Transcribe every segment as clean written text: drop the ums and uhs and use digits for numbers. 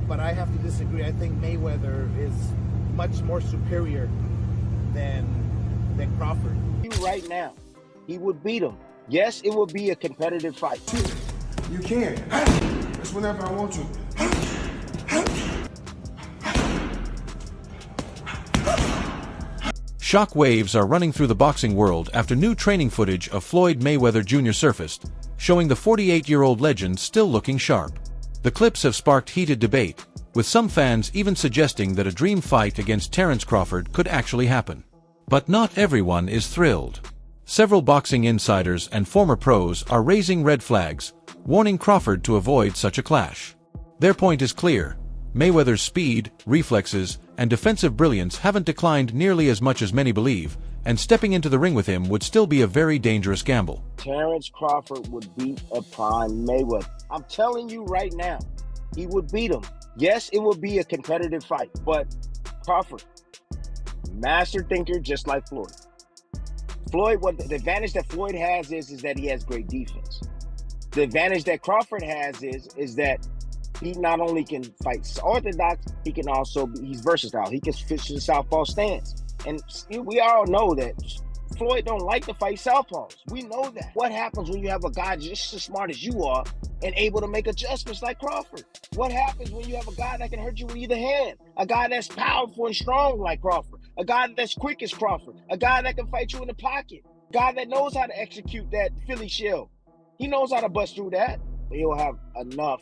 but I have to disagree. I think Mayweather is much more superior than Crawford. Right now, he would beat him. Yes, it would be a competitive fight. You can. That's whenever I want you. Shock waves are running through the boxing world after new training footage of Floyd Mayweather Jr. surfaced, showing the 48-year-old legend still looking sharp. The clips have sparked heated debate, with some fans even suggesting that a dream fight against Terence Crawford could actually happen. But not everyone is thrilled. Several boxing insiders and former pros are raising red flags, warning Crawford to avoid such a clash. Their point is clear: Mayweather's speed, reflexes, and defensive brilliance haven't declined nearly as much as many believe, and stepping into the ring with him would still be a very dangerous gamble. Terence Crawford would beat a prime Mayweather. I'm telling you right now, he would beat him. Yes, it would be a competitive fight, but Crawford, master thinker just like Floyd. What the advantage that Floyd has is that he has great defense. The advantage that Crawford has is that he not only can fight orthodox, he can also he's versatile. He can fish the southpaw stance. And we all know that Floyd don't like to fight southpaws. We know that. What happens when you have a guy just as smart as you are and able to make adjustments like Crawford? What happens when you have a guy that can hurt you with either hand? A guy that's powerful and strong like Crawford. A guy that's quick as Crawford. A guy that can fight you in the pocket. A guy that knows how to execute that Philly shell. He knows how to bust through that. He'll have enough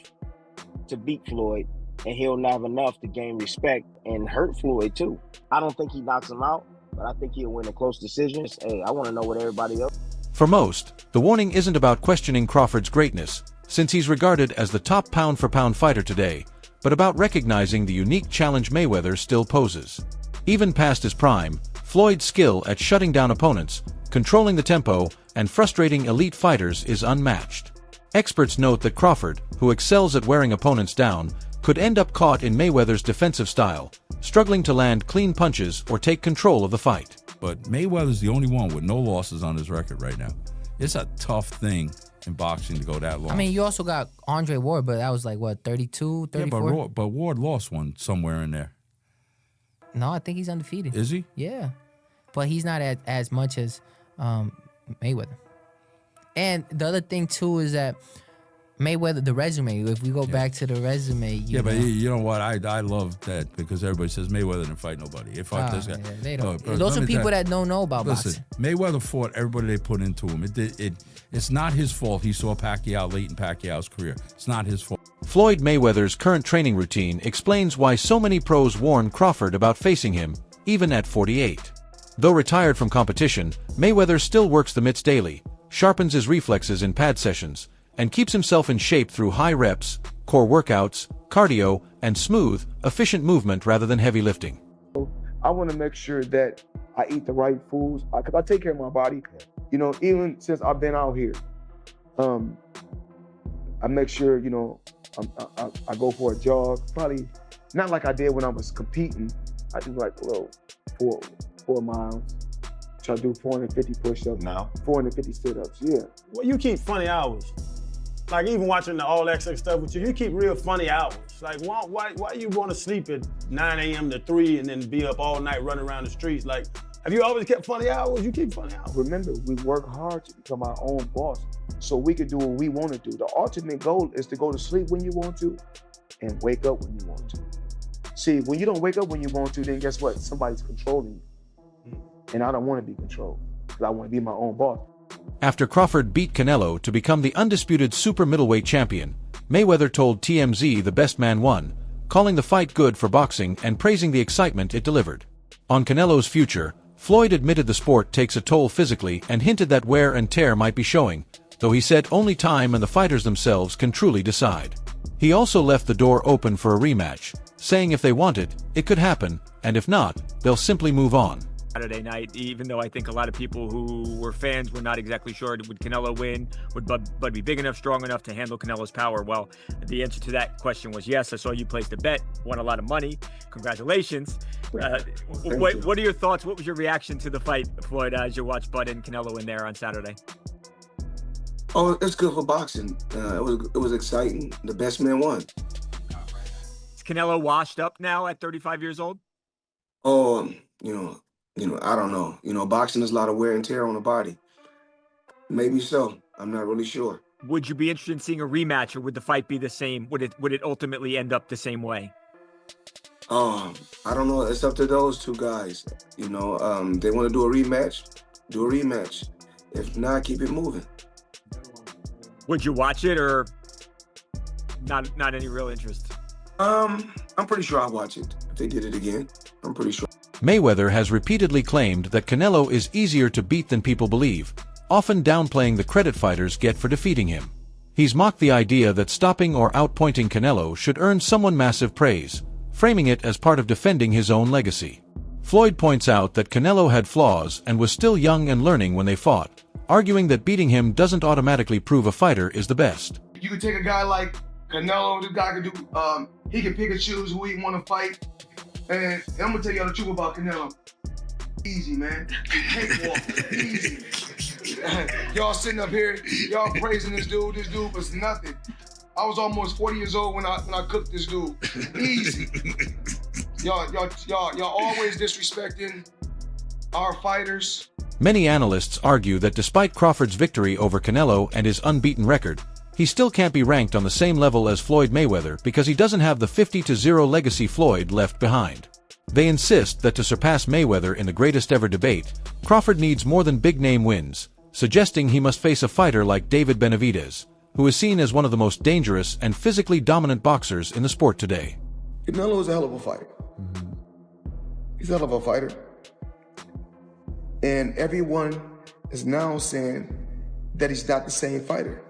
to beat Floyd, and he'll not have enough to gain respect and hurt Floyd too. I don't think he knocks him out, but I think he'll win a close decision. Hey, I want to know what everybody else. For most, the warning isn't about questioning Crawford's greatness, since he's regarded as the top pound-for-pound fighter today, but about recognizing the unique challenge Mayweather still poses. Even past his prime, Floyd's skill at shutting down opponents, controlling the tempo, and frustrating elite fighters is unmatched. Experts note that Crawford, who excels at wearing opponents down, could end up caught in Mayweather's defensive style, struggling to land clean punches or take control of the fight. But Mayweather's the only one with no losses on his record right now. It's a tough thing in boxing to go that long. I mean, you also got Andre Ward, but that was like, what, 32, 34? Yeah, but Ward lost one somewhere in there. No, I think he's undefeated. Is he? Yeah. But he's not as much as Mayweather. And the other thing, too, is that Mayweather, the resume, if we go back to the resume, but you know what? I love that because everybody says Mayweather didn't fight nobody. He fought this guy. Yeah, they don't. Those are people that don't know about boxing. Mayweather fought everybody they put into him. It's not his fault he saw Pacquiao late in Pacquiao's career. It's not his fault. Floyd Mayweather's current training routine explains why so many pros warn Crawford about facing him, even at 48. Though retired from competition, Mayweather still works the mitts daily, sharpens his reflexes in pad sessions, and keeps himself in shape through high reps, core workouts, cardio, and smooth, efficient movement rather than heavy lifting. I want to make sure that I eat the right foods because I take care of my body. You know, even since I've been out here, I make sure, you know, I go for a jog. Probably not like I did when I was competing. I do like a little 4 miles. Try to do 450 push-ups. No. 450 sit-ups, yeah. Well, you keep funny hours. Like even watching the All Access stuff with you keep real funny hours. Like why you want to sleep at 9 a.m. to 3 and then be up all night running around the streets? Like, have you always kept funny hours? You keep funny hours. Remember, we work hard to become our own boss so we can do what we want to do. The ultimate goal is to go to sleep when you want to and wake up when you want to. See, when you don't wake up when you want to, then guess what? Somebody's controlling you. And I don't want to be controlled because I want to be my own boss. After Crawford beat Canelo to become the undisputed super middleweight champion, Mayweather told TMZ the best man won, calling the fight good for boxing and praising the excitement it delivered. On Canelo's future, Floyd admitted the sport takes a toll physically and hinted that wear and tear might be showing, though he said only time and the fighters themselves can truly decide. He also left the door open for a rematch, saying if they want it, it could happen, and if not, they'll simply move on. Saturday night, even though I think a lot of people who were fans were not exactly sure, would Canelo win? Would Bud be big enough, strong enough to handle Canelo's power? Well, the answer to that question was yes. I saw you placed a bet, won a lot of money. Congratulations. What are your thoughts? What was your reaction to the fight, Floyd, as you watched Bud and Canelo in there on Saturday? Oh, it's good for boxing. It was exciting. The best man won. Canelo washed up now at 35 years old? Oh, I don't know. Boxing is a lot of wear and tear on the body. Maybe so. I'm not really sure. Would you be interested in seeing a rematch, or would the fight be the same? Would it ultimately end up the same way? I don't know. It's up to those two guys. They want to do a rematch, do a rematch. If not, keep it moving. Would you watch it, or not any real interest? I'm pretty sure I'll watch it if they did it again. I'm pretty sure. Mayweather has repeatedly claimed that Canelo is easier to beat than people believe, often downplaying the credit fighters get for defeating him. He's mocked the idea that stopping or outpointing Canelo should earn someone massive praise, framing it as part of defending his own legacy. Floyd points out that Canelo had flaws and was still young and learning when they fought, arguing that beating him doesn't automatically prove a fighter is the best. You could take a guy like Canelo, this guy could do, he can pick and choose who he want to fight. And I'm gonna tell y'all the truth about Canelo. Easy, man. Cakewalk. Easy. Y'all sitting up here, y'all praising this dude. This dude was nothing. I was almost 40 years old when I cooked this dude. Easy. Y'all always disrespecting our fighters. Many analysts argue that despite Crawford's victory over Canelo and his unbeaten record, he still can't be ranked on the same level as Floyd Mayweather because he doesn't have the 50-0 legacy Floyd left behind. They insist that to surpass Mayweather in the greatest ever debate, Crawford needs more than big-name wins, suggesting he must face a fighter like David Benavidez, who is seen as one of the most dangerous and physically dominant boxers in the sport today. Canelo is a hell of a fighter. He's a hell of a fighter. And everyone is now saying that he's not the same fighter.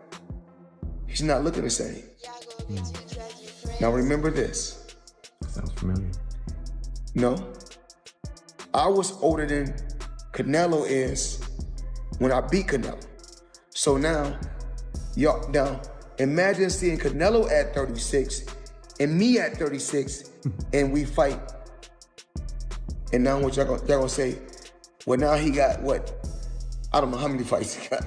He's not looking the same. Now remember this. Sounds familiar. No. I was older than Canelo is when I beat Canelo. So now imagine seeing Canelo at 36 and me at 36 and we fight. And now what y'all gonna say, well now he got what? I don't know how many fights he got.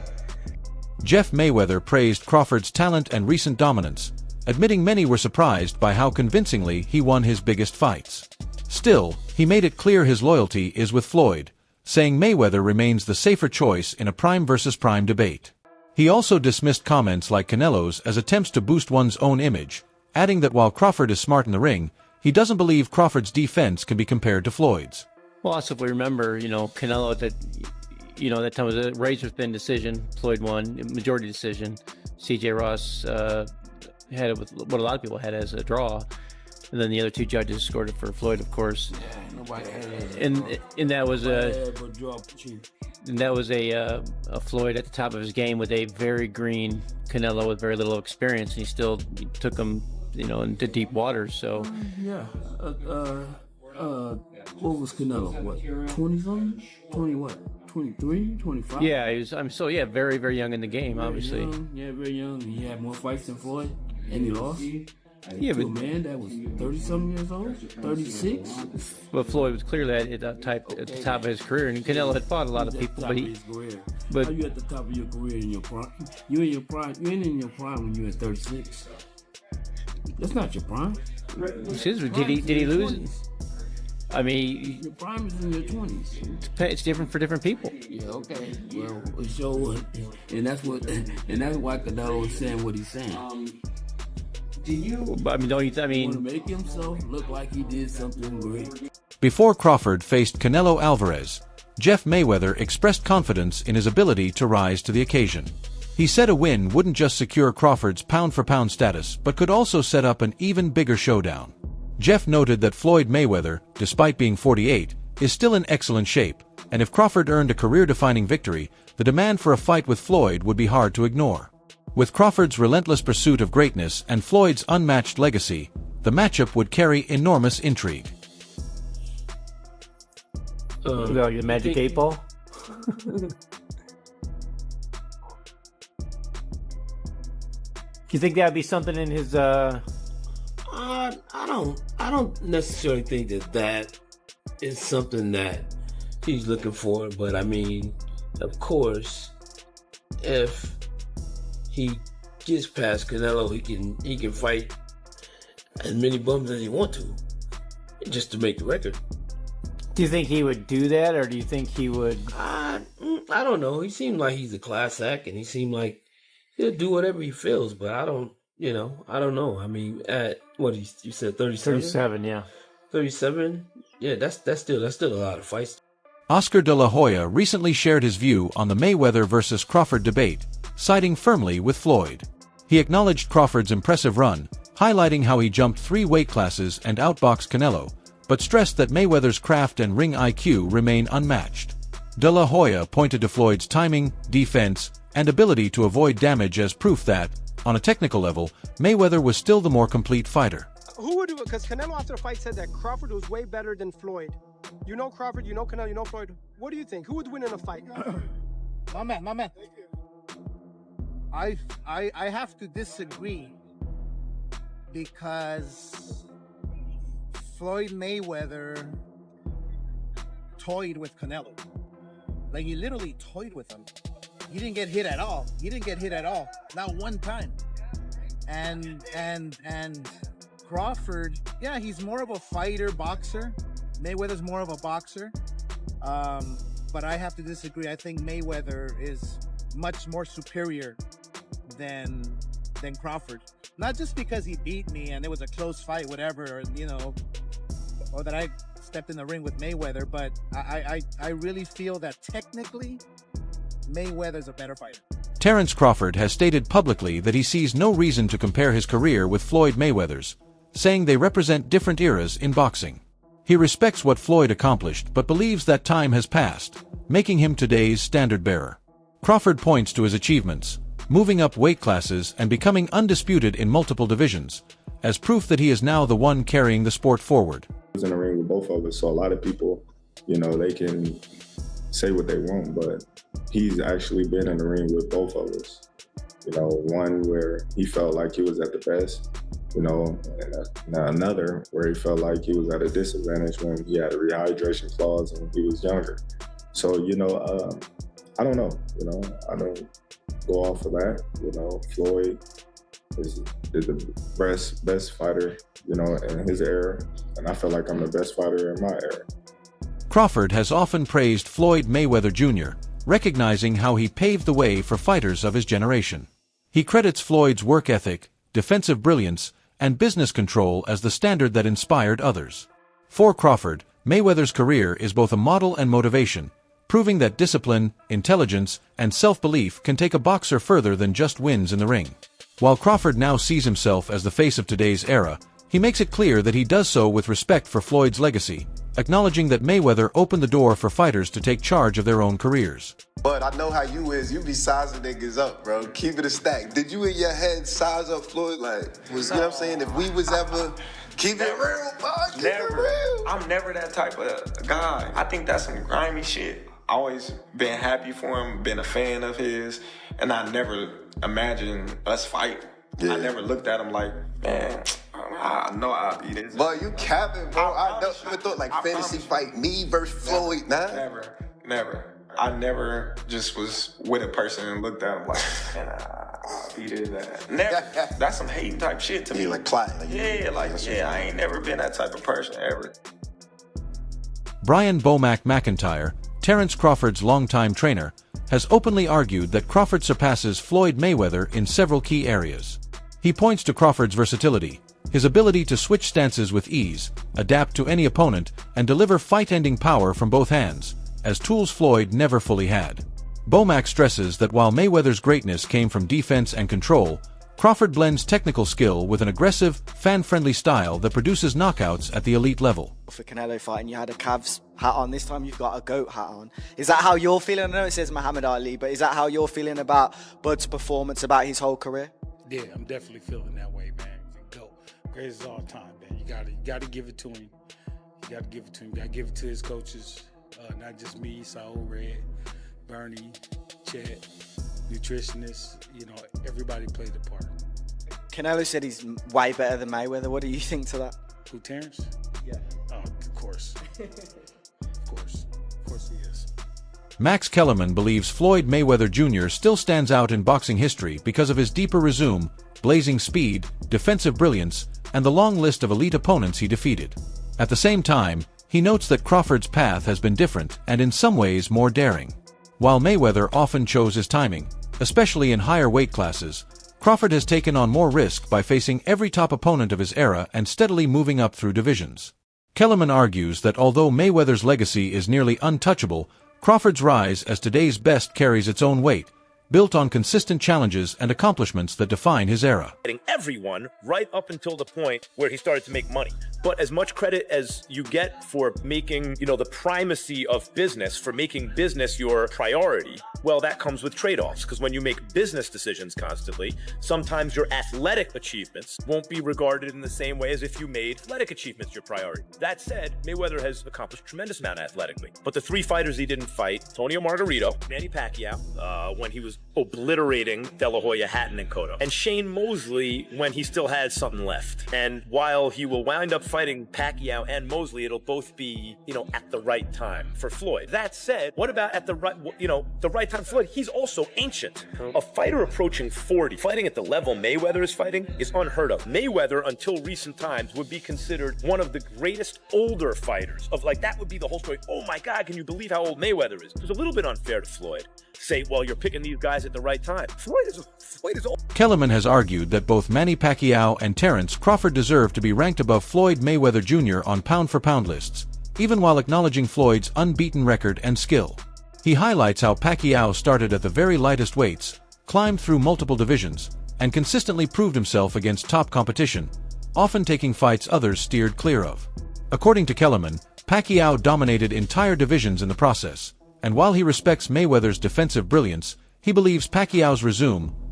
Jeff Mayweather praised Crawford's talent and recent dominance, admitting many were surprised by how convincingly he won his biggest fights. Still, he made it clear his loyalty is with Floyd, saying Mayweather remains the safer choice in a prime versus prime debate. He also dismissed comments like Canelo's as attempts to boost one's own image, adding that while Crawford is smart in the ring, he doesn't believe Crawford's defense can be compared to Floyd's. Well, also if we remember, Canelo at that time was a razor-thin decision. Floyd won, majority decision. C.J. Ross had it with what a lot of people had as a draw. And then the other two judges scored it for Floyd, of course. And that was a Floyd at the top of his game with a very green Canelo with very little experience, and he still took him, into deep waters. So what was Canelo? What, 20-something? 20 what? 23, 25? Yeah, very, very young in the game, very obviously. Very young. He had more fights than Floyd, and he lost. Yeah, but a man that was 30-something years old, 36. But Floyd was clearly at the top of his career, and Canelo had fought a lot of people. But how you at the top of your career in your prime? You in your prime? You ain't in your prime when you at 36. That's not your prime. Did he lose? I mean, your prime is in your 20s. It's different for different people. Yeah, okay. Well, it shows, and that's why Canelo is saying what he's saying. Want to make himself look like he did something great. Before Crawford faced Canelo Alvarez, Jeff Mayweather expressed confidence in his ability to rise to the occasion. He said a win wouldn't just secure Crawford's pound-for-pound status, but could also set up an even bigger showdown. Jeff noted that Floyd Mayweather, despite being 48, is still in excellent shape, and if Crawford earned a career-defining victory, the demand for a fight with Floyd would be hard to ignore. With Crawford's relentless pursuit of greatness and Floyd's unmatched legacy, the matchup would carry enormous intrigue. The Magic 8 Ball? Do you think that'd be something in his I don't necessarily think that is something that he's looking for, but I mean, of course, if he gets past Canelo, he can fight as many bums as he want to, just to make the record. Do you think he would do that, or do you think he would? I don't know. He seemed like he's a class act, and he seemed like he'll do whatever he feels. But I don't know. I mean, at what you said, 37? 37, yeah. 37. Yeah, that's still a lot of fights. Oscar de la Hoya recently shared his view on the Mayweather versus Crawford debate, siding firmly with Floyd. He acknowledged Crawford's impressive run, highlighting how he jumped 3 weight classes and outboxed Canelo, but stressed that Mayweather's craft and ring IQ remain unmatched. De la Hoya pointed to Floyd's timing, defense, and ability to avoid damage as proof that, on a technical level, Mayweather was still the more complete fighter. Who would do it? Because Canelo after the fight said that Crawford was way better than Floyd. You know Crawford, you know Canelo, you know Floyd. What do you think? Who would win in a fight? My man. I have to disagree because Floyd Mayweather toyed with Canelo. Like, he literally toyed with him. He didn't get hit at all. Not one time. And Crawford, yeah, he's more of a fighter, boxer. Mayweather's more of a boxer. But I have to disagree. I think Mayweather is much more superior than Crawford. Not just because he beat me and it was a close fight, whatever, or that I stepped in the ring with Mayweather, but I really feel that technically Mayweather's a better fighter. Terence Crawford has stated publicly that he sees no reason to compare his career with Floyd Mayweather's, saying they represent different eras in boxing. He respects what Floyd accomplished but believes that time has passed, making him today's standard-bearer. Crawford points to his achievements, moving up weight classes and becoming undisputed in multiple divisions, as proof that he is now the one carrying the sport forward. I was in the ring with both of us, so a lot of people, they can say what they want, but he's actually been in the ring with both of us. One where he felt like he was at the best, and another where he felt like he was at a disadvantage when he had a rehydration clause and he was younger. So, I don't know, I don't go off of that. Floyd is the best fighter, in his era, and I feel like I'm the best fighter in my era. Crawford has often praised Floyd Mayweather Jr., recognizing how he paved the way for fighters of his generation. He credits Floyd's work ethic, defensive brilliance, and business control as the standard that inspired others. For Crawford, Mayweather's career is both a model and motivation, proving that discipline, intelligence, and self-belief can take a boxer further than just wins in the ring. While Crawford now sees himself as the face of today's era, he makes it clear that he does so with respect for Floyd's legacy, acknowledging that Mayweather opened the door for fighters to take charge of their own careers. But I know how you is. You be sizing niggas up, bro. Keep it a stack. Did you in your head size up Floyd? You know what I'm saying? If we was ever... Keep it real, bro. Keep it real. I'm never that type of guy. I think that's some grimy shit. Always been happy for him, been a fan of his, and I never imagined us fight. Yeah. I never looked at him like, man, I know I'll beat this. But you capping, bro. I never thought fantasy fight me versus Floyd. Nah. Never. I never just was with a person and looked at him like, man, I'll beat his ass. Never. That's some hating type shit to me. You like plotting. I ain't never been that type of person ever. Brian Bomac McIntyre, Terence Crawford's longtime trainer, has openly argued that Crawford surpasses Floyd Mayweather in several key areas. He points to Crawford's versatility, his ability to switch stances with ease, adapt to any opponent, and deliver fight-ending power from both hands, as tools Floyd never fully had. Bomac stresses that while Mayweather's greatness came from defense and control, Crawford blends technical skill with an aggressive, fan-friendly style that produces knockouts at the elite level. For Canelo fighting, you had a Cavs hat on. This time you've got a GOAT hat on. Is that how you're feeling? I know it says Muhammad Ali, but is that how you're feeling about Bud's performance, about his whole career? Yeah, I'm definitely feeling that way, man. GOAT. Greatest all time, man. You gotta give it to him. You gotta give it to him. You gotta give it to his coaches. Not just me, Saul, Red, Bernie, Chet, nutritionists, everybody played a part. Canelo said he's way better than Mayweather. What do you think to that? Who, Terence? Yeah. Oh, of course. Of course he is. Max Kellerman believes Floyd Mayweather Jr. still stands out in boxing history because of his deeper resume, blazing speed, defensive brilliance, and the long list of elite opponents he defeated. At the same time, he notes that Crawford's path has been different and in some ways more daring. While Mayweather often chose his timing, especially in higher weight classes, Crawford has taken on more risk by facing every top opponent of his era and steadily moving up through divisions. Kellerman argues that although Mayweather's legacy is nearly untouchable, Crawford's rise as today's best carries its own weight, built on consistent challenges and accomplishments that define his era. Everyone right up until the point where he started to make money. But as much credit as you get for making, the primacy of business, for making business your priority, well, that comes with trade-offs. Because when you make business decisions constantly, sometimes your athletic achievements won't be regarded in the same way as if you made athletic achievements your priority. That said, Mayweather has accomplished a tremendous amount athletically. But the three fighters he didn't fight, Antonio Margarito, Manny Pacquiao, when he was obliterating De La Hoya, Hatton, and Cotto, and Shane Mosley when he still had something left. And while he will wind up fighting Pacquiao and Mosley, it'll both be, at the right time for Floyd. That said, what about at the right time for Floyd? He's also ancient. A fighter approaching 40, fighting at the level Mayweather is fighting, is unheard of. Mayweather, until recent times, would be considered one of the greatest older fighters. That would be the whole story. Oh my God, can you believe how old Mayweather is? It was a little bit unfair to Floyd. Say, well, you're picking these guys at the right time. Floyd is old. Kellerman has argued that both Manny Pacquiao and Terence Crawford deserve to be ranked above Floyd Mayweather Jr. on pound-for-pound lists, even while acknowledging Floyd's unbeaten record and skill. He highlights how Pacquiao started at the very lightest weights, climbed through multiple divisions, and consistently proved himself against top competition, often taking fights others steered clear of. According to Kellerman, Pacquiao dominated entire divisions in the process, and while he respects Mayweather's defensive brilliance, he believes Pacquiao's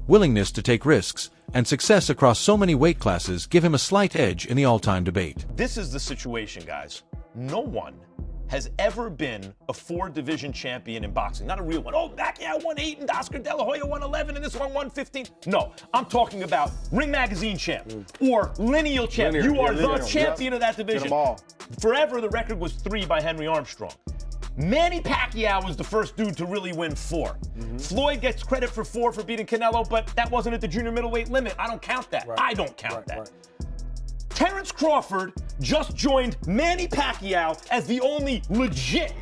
willingness to take risks, and success across so many weight classes give him a slight edge in the all-time debate. This is the situation, guys. No one has ever been a 4-division champion in boxing. Not a real one. Oh, Pacquiao won 8 and Oscar De La Hoya won 11 and this one won 15. No, I'm talking about Ring Magazine champ or lineal champ. You are the champion of that division. Get them all. Forever, the record was 3 by Henry Armstrong. Manny Pacquiao was the first dude to really win 4. Floyd gets credit for 4 for beating Canelo, but that wasn't at the junior middleweight limit. I don't count that. Right. I don't count that. Right. Terence Crawford just joined Manny Pacquiao as the only legit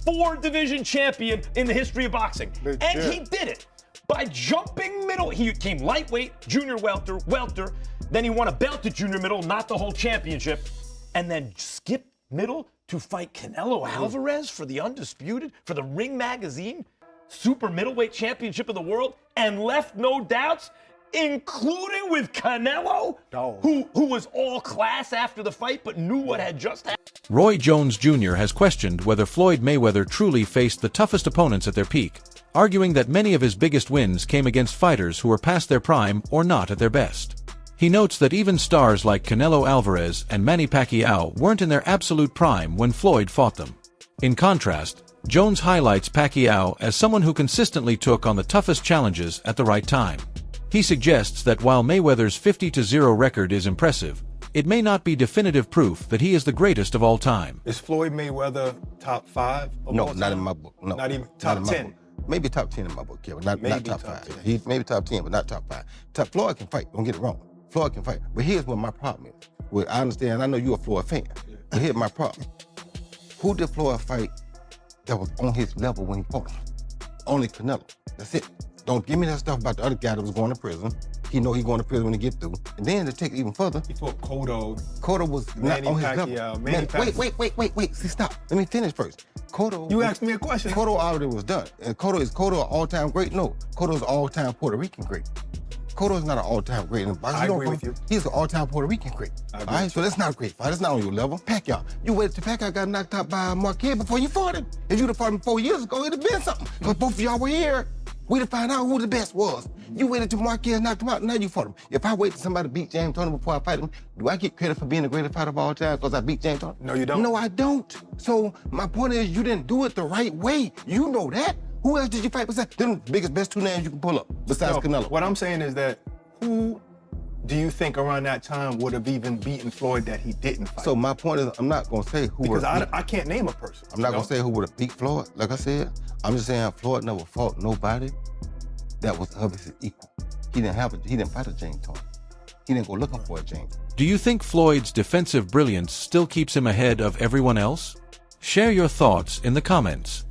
4-division champion in the history of boxing. Legit. And he did it by jumping middle. He came lightweight, junior welter, then he won a belt at junior middle, not the whole championship, and then skipped middle to fight Canelo Alvarez for the undisputed, for the Ring Magazine super middleweight championship of the world, and left no doubts, including with Canelo, who was all class after the fight but knew what had just happened. Roy Jones Jr. has questioned whether Floyd Mayweather truly faced the toughest opponents at their peak, arguing that many of his biggest wins came against fighters who were past their prime or not at their best. He notes that even stars like Canelo Alvarez and Manny Pacquiao weren't in their absolute prime when Floyd fought them. In contrast, Jones highlights Pacquiao as someone who consistently took on the toughest challenges at the right time. He suggests that while Mayweather's 50-0 record is impressive, it may not be definitive proof that he is the greatest of all time. Is Floyd Mayweather top 5 of all time? Not in my book. No, not even top 10. Maybe top 10 in my book, Kevin. Not top 5. He's maybe top 10, but not top 5. Floyd can fight. Don't get it wrong. Floyd can fight. But here's what my problem is. Well, I understand. I know you're a Floyd fan. But here's my problem. Who did Floyd fight that was on his level when he fought him? Only Canelo. That's it. Don't give me that stuff about the other guy that was going to prison. He know he's going to prison when he get through. And then to take it even further. He fought Cotto. Cotto was not on his level. Wait. See, stop. Let me finish first. Cotto. You asked me a question. Cotto already was done. And Cotto an all-time great? No. Cotto's an all-time Puerto Rican great. Cotto is not an all-time great in boxing. I agree with you. He's an all-time Puerto Rican great. All right, so that's not a great fight. That's not on your level. Pacquiao, you waited till Pacquiao got knocked out by Marquez before you fought him. If you'd have fought him 4 years ago, it'd have been something. Because both of y'all were here. We'd have found out who the best was. You waited till Marquez knocked him out, now you fought him. If I wait till somebody beat James Toney before I fight him, do I get credit for being the greatest fighter of all time because I beat James Toney? No, you don't. No, I don't. So my point is, you didn't do it the right way. You know that. Who else did you fight besides them? Best 2 names you can pull up besides Canelo. What I'm saying is that who do you think around that time would have even beaten Floyd that he didn't fight? So my point is, I'm not gonna say who because I can't name a person. I'm not gonna say who would have beat Floyd. Like I said, I'm just saying Floyd never fought nobody that was of his equal. He didn't fight a James Toney. He didn't go looking for a James. Do you think Floyd's defensive brilliance still keeps him ahead of everyone else? Share your thoughts in the comments.